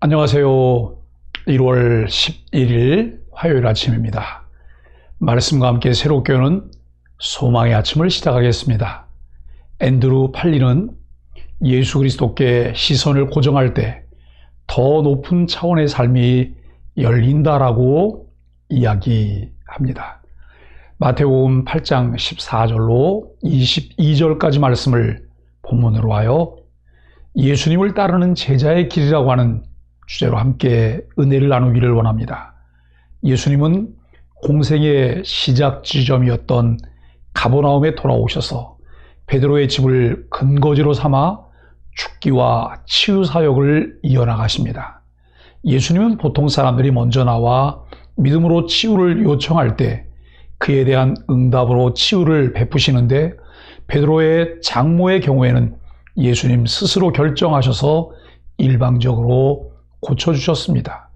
안녕하세요. 1월 11일 화요일 아침입니다. 말씀과 함께 새롭게 오는 소망의 아침을 시작하겠습니다. 앤드루 팔리는 예수 그리스도께 시선을 고정할 때 더 높은 차원의 삶이 열린다라고 이야기합니다. 마태복음 8장 14절로 22절까지 말씀을 본문으로 하여 예수님을 따르는 제자의 길이라고 하는 주제로 함께 은혜를 나누기를 원합니다. 예수님은 공생의 시작 지점이었던 가버나움에 돌아오셔서 베드로의 집을 근거지로 삼아 죽기와 치유 사역을 이어나가십니다. 예수님은 보통 사람들이 먼저 나와 믿음으로 치유를 요청할 때 그에 대한 응답으로 치유를 베푸시는데, 베드로의 장모의 경우에는 예수님 스스로 결정하셔서 일방적으로 고쳐주셨습니다.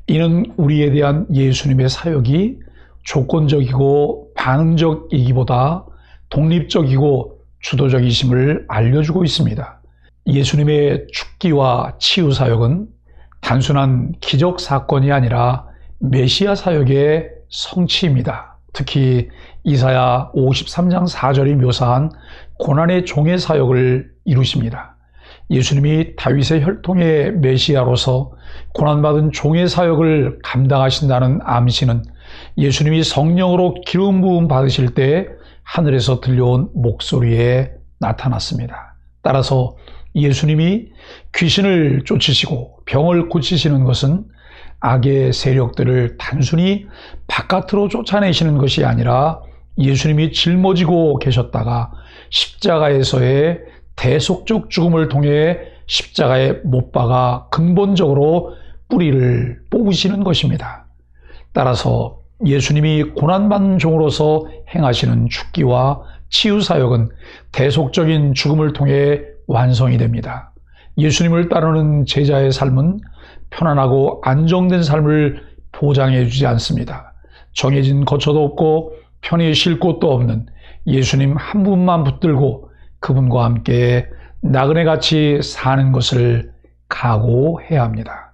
이는 우리에 대한 예수님의 사역이 조건적이고 반응적이기보다 독립적이고 주도적이심을 알려주고 있습니다. 예수님의 죽기와 치유 사역은 단순한 기적 사건이 아니라 메시아 사역의 성취입니다. 특히 이사야 53장 4절이 묘사한 고난의 종의 사역을 이루십니다. 예수님이 다윗의 혈통의 메시아로서 고난받은 종의 사역을 감당하신다는 암시는 예수님이 성령으로 기름 부음 받으실 때 하늘에서 들려온 목소리에 나타났습니다. 따라서 예수님이 귀신을 쫓으시고 병을 고치시는 것은 악의 세력들을 단순히 바깥으로 쫓아내시는 것이 아니라 예수님이 짊어지고 계셨다가 십자가에서의 대속적 죽음을 통해 십자가에 못 박아 근본적으로 뿌리를 뽑으시는 것입니다. 따라서 예수님이 고난받는 종으로서 행하시는 죽기와 치유 사역은 대속적인 죽음을 통해 완성이 됩니다. 예수님을 따르는 제자의 삶은 편안하고 안정된 삶을 보장해 주지 않습니다. 정해진 거처도 없고 편히 쉴 곳도 없는 예수님 한 분만 붙들고 그분과 함께 나그네같이 사는 것을 각오해야 합니다.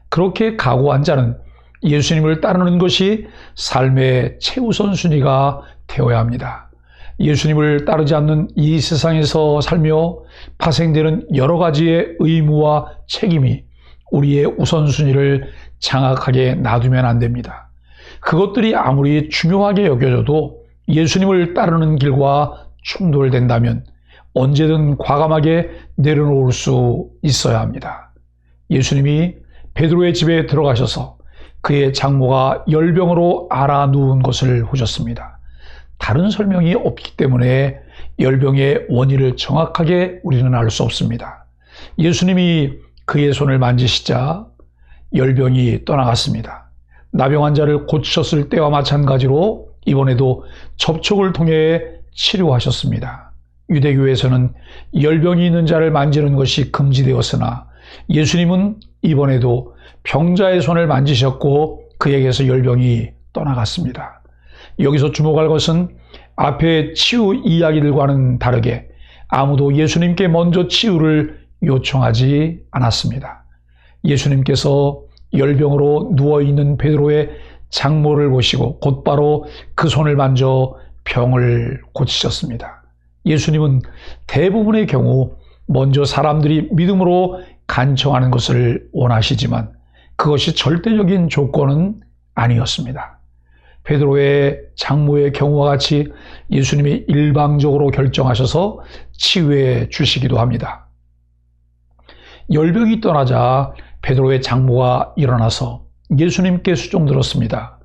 그렇게 각오한 자는 예수님을 따르는 것이 삶의 최우선 순위가 되어야 합니다. 예수님을 따르지 않는 이 세상에서 살며 파생되는 여러 가지의 의무와 책임이 우리의 우선순위를 장악하게 놔두면 안 됩니다. 그것들이 아무리 중요하게 여겨져도 예수님을 따르는 길과 충돌된다면 언제든 과감하게 내려놓을 수 있어야 합니다. 예수님이 베드로의 집에 들어가셔서 그의 장모가 열병으로 앓아 누운 것을 보셨습니다. 다른 설명이 없기 때문에 열병의 원인을 정확하게 우리는 알 수 없습니다. 예수님이 그의 손을 만지시자 열병이 떠나갔습니다. 나병 환자를 고치셨을 때와 마찬가지로 이번에도 접촉을 통해 치료하셨습니다. 유대교에서는 열병이 있는 자를 만지는 것이 금지되었으나 예수님은 이번에도 병자의 손을 만지셨고 그에게서 열병이 떠나갔습니다. 여기서 주목할 것은 앞의 치유 이야기들과는 다르게 아무도 예수님께 먼저 치유를 요청하지 않았습니다. 예수님께서 열병으로 누워있는 베드로의 장모를 보시고 곧바로 그 손을 만져 병을 고치셨습니다. 예수님은 대부분의 경우 먼저 사람들이 믿음으로 간청하는 것을 원하시지만 그것이 절대적인 조건은 아니었습니다. 베드로의 장모의 경우와 같이 예수님이 일방적으로 결정하셔서 치유해 주시기도 합니다. 열병이 떠나자 베드로의 장모가 일어나서 예수님께 수종들었습니다.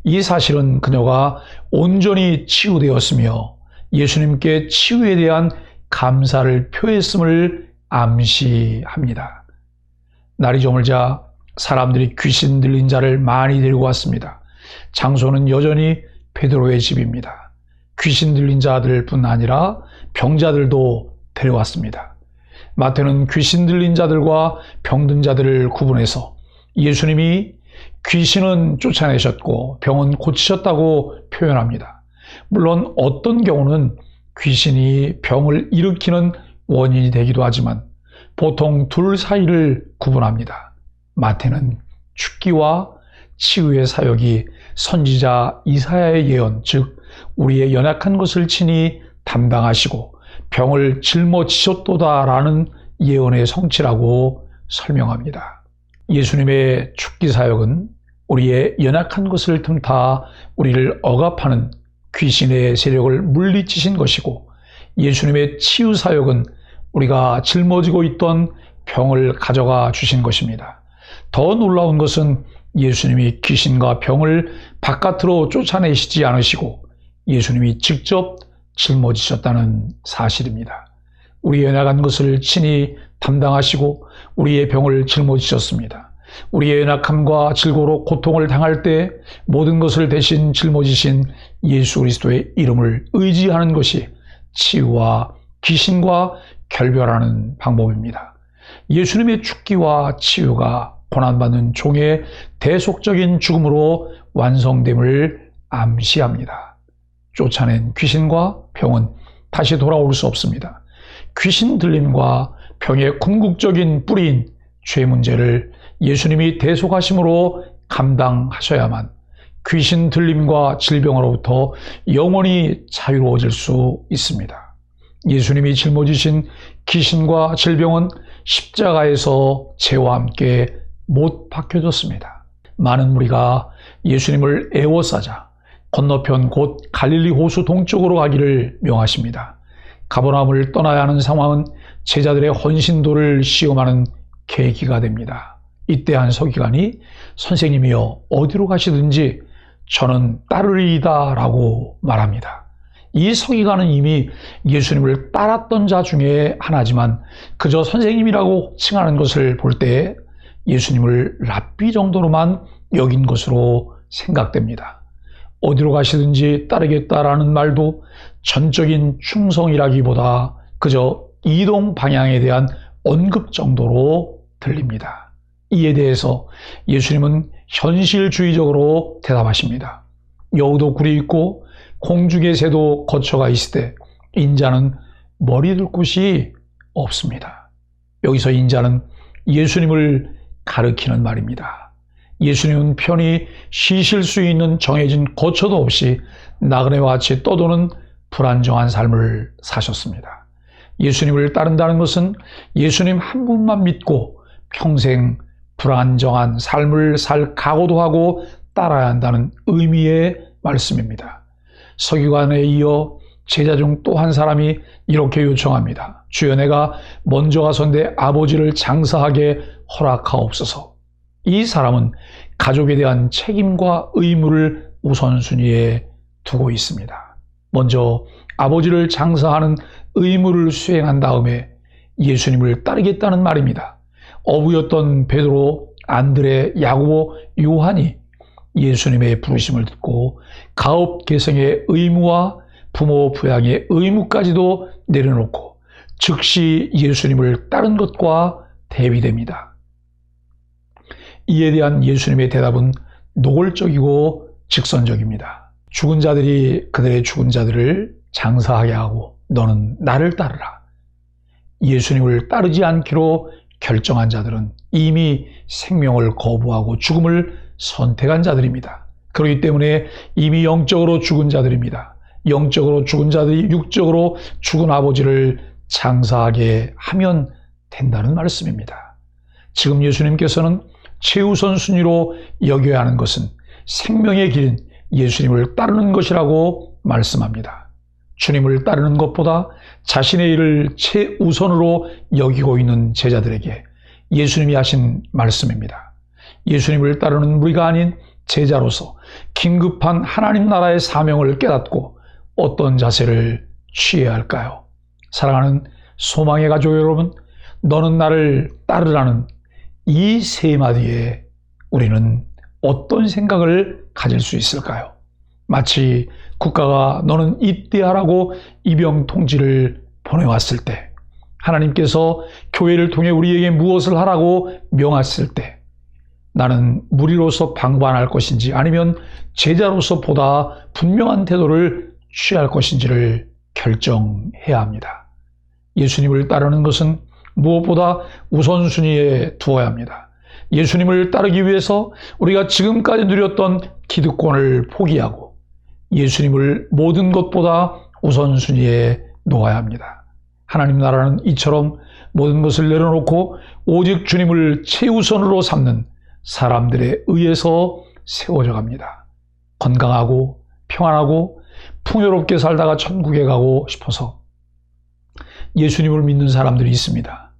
이 사실은 그녀가 온전히 치유되었으며 예수님께 치유에 대한 감사를 표했음을 암시합니다. 날이 저물자 사람들이 귀신 들린 자를 많이 데리고 왔습니다. 장소는 여전히 베드로의 집입니다. 귀신 들린 자들뿐 아니라 병자들도 데려왔습니다. 마태는 귀신 들린 자들과 병든 자들을 구분해서 예수님이 귀신은 쫓아내셨고 병은 고치셨다고 표현합니다. 물론 어떤 경우는 귀신이 병을 일으키는 원인이 되기도 하지만 보통 둘 사이를 구분합니다. 마태는 죽기와 치유의 사역이 선지자 이사야의 예언, 즉 우리의 연약한 것을 친히 담당하시고 병을 짊어지셨도다라는 예언의 성취라고 설명합니다. 예수님의 죽기 사역은 우리의 연약한 것을 틈타 우리를 억압하는 귀신의 세력을 물리치신 것이고, 예수님의 치유 사역은 우리가 짊어지고 있던 병을 가져가 주신 것입니다. 더 놀라운 것은 예수님이 귀신과 병을 바깥으로 쫓아내시지 않으시고 예수님이 직접 짊어지셨다는 사실입니다. 우리의 연약한 것을 친히 담당하시고 우리의 병을 짊어지셨습니다. 우리의 연약함과 질고로 고통을 당할 때 모든 것을 대신 짊어지신 예수 그리스도의 이름을 의지하는 것이 치유와 귀신과 결별하는 방법입니다. 예수님의 죽기와 치유가 고난받는 종의 대속적인 죽음으로 완성됨을 암시합니다. 쫓아낸 귀신과 병은 다시 돌아올 수 없습니다. 귀신 들림과 병의 궁극적인 뿌리인 죄 문제를 예수님이 대속하심으로 감당하셔야만 귀신 들림과 질병으로부터 영원히 자유로워질 수 있습니다. 예수님이 짊어지신 귀신과 질병은 십자가에서 죄와 함께 못 박혀졌습니다. 많은 무리가 예수님을 애워싸자 건너편 곧 갈릴리 호수 동쪽으로 가기를 명하십니다. 가버나움을 떠나야 하는 상황은 제자들의 헌신도를 시험하는 계기가 됩니다. 이때 한 서기관이 선생님이여 어디로 가시든지 저는 따르리이다 라고 말합니다. 이 서기관은 이미 예수님을 따랐던 자 중에 하나지만 그저 선생님이라고 칭하는 것을 볼 때 예수님을 랍비 정도로만 여긴 것으로 생각됩니다. 어디로 가시든지 따르겠다라는 말도 전적인 충성이라기보다 그저 이동 방향에 대한 언급 정도로 들립니다. 이에 대해서 예수님은 현실주의적으로 대답하십니다. 여우도 굴이 있고 공중의 새도 거처가 있을 때 인자는 머리 둘 곳이 없습니다. 여기서 인자는 예수님을 가리키는 말입니다. 예수님은 편히 쉬실 수 있는 정해진 거처도 없이 나그네와 같이 떠도는 불안정한 삶을 사셨습니다. 예수님을 따른다는 것은 예수님 한 분만 믿고 평생 불안정한 삶을 살 각오도 하고 따라야 한다는 의미의 말씀입니다. 서기관에 이어 제자 중 또 한 사람이 이렇게 요청합니다. 주여 내가 먼저 가서 내 아버지를 장사하게 허락하옵소서. 이 사람은 가족에 대한 책임과 의무를 우선순위에 두고 있습니다. 먼저 아버지를 장사하는 의무를 수행한 다음에 예수님을 따르겠다는 말입니다. 어부였던 베드로, 안드레, 야고보, 요한이 예수님의 부르심을 듣고 가업 계승의 의무와 부모 부양의 의무까지도 내려놓고 즉시 예수님을 따른 것과 대비됩니다. 이에 대한 예수님의 대답은 노골적이고 직선적입니다. 죽은 자들이 그들의 죽은 자들을 장사하게 하고 너는 나를 따르라. 예수님을 따르지 않기로 결정한 자들은 이미 생명을 거부하고 죽음을 선택한 자들입니다. 그렇기 때문에 이미 영적으로 죽은 자들입니다. 영적으로 죽은 자들이 육적으로 죽은 아버지를 장사하게 하면 된다는 말씀입니다. 지금 예수님께서는 최우선 순위로 여겨야 하는 것은 생명의 길인 예수님을 따르는 것이라고 말씀합니다. 주님을 따르는 것보다 자신의 일을 최우선으로 여기고 있는 제자들에게 예수님이 하신 말씀입니다. 예수님을 따르는 무리가 아닌 제자로서 긴급한 하나님 나라의 사명을 깨닫고 어떤 자세를 취해야 할까요? 사랑하는 소망의 가족 여러분, 너는 나를 따르라는 이 세 마디에 우리는 어떤 생각을 가질 수 있을까요? 마치 국가가 너는 입대하라고 입영 통지를 보내왔을 때, 하나님께서 교회를 통해 우리에게 무엇을 하라고 명했을 때 나는 무리로서 방관할 것인지 아니면 제자로서 보다 분명한 태도를 취할 것인지를 결정해야 합니다. 예수님을 따르는 것은 무엇보다 우선순위에 두어야 합니다. 예수님을 따르기 위해서 우리가 지금까지 누렸던 기득권을 포기하고 예수님을 모든 것보다 우선순위에 놓아야 합니다. 하나님 나라는 이처럼 모든 것을 내려놓고 오직 주님을 최우선으로 삼는 사람들에 의해서 세워져 갑니다. 건강하고 평안하고 풍요롭게 살다가 천국에 가고 싶어서 예수님을 믿는 사람들이 있습니다.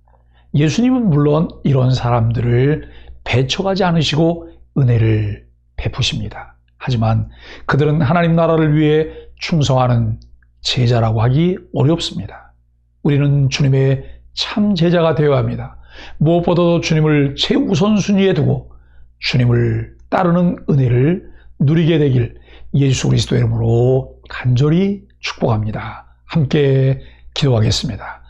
예수님은 물론 이런 사람들을 배척하지 않으시고 은혜를 베푸십니다. 하지만 그들은 하나님 나라를 위해 충성하는 제자라고 하기 어렵습니다. 우리는 주님의 참 제자가 되어야 합니다. 무엇보다도 주님을 최우선순위에 두고 주님을 따르는 은혜를 누리게 되길 예수 그리스도의 이름으로 간절히 축복합니다. 함께 기도하겠습니다.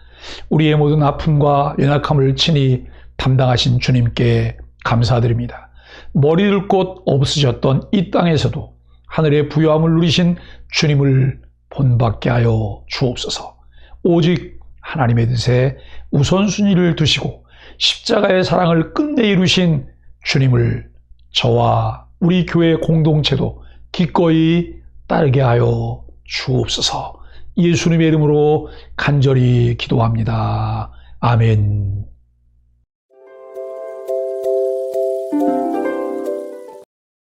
우리의 모든 아픔과 연약함을 친히 담당하신 주님께 감사드립니다. 머리 둘 곳 없으셨던 이 땅에서도 하늘의 부요함을 누리신 주님을 본받게 하여 주옵소서. 오직 하나님의 뜻에 우선순위를 두시고 십자가의 사랑을 끝내 이루신 주님을 저와 우리 교회 공동체도 기꺼이 따르게 하여 주옵소서. 예수님의 이름으로 간절히 기도합니다. 아멘.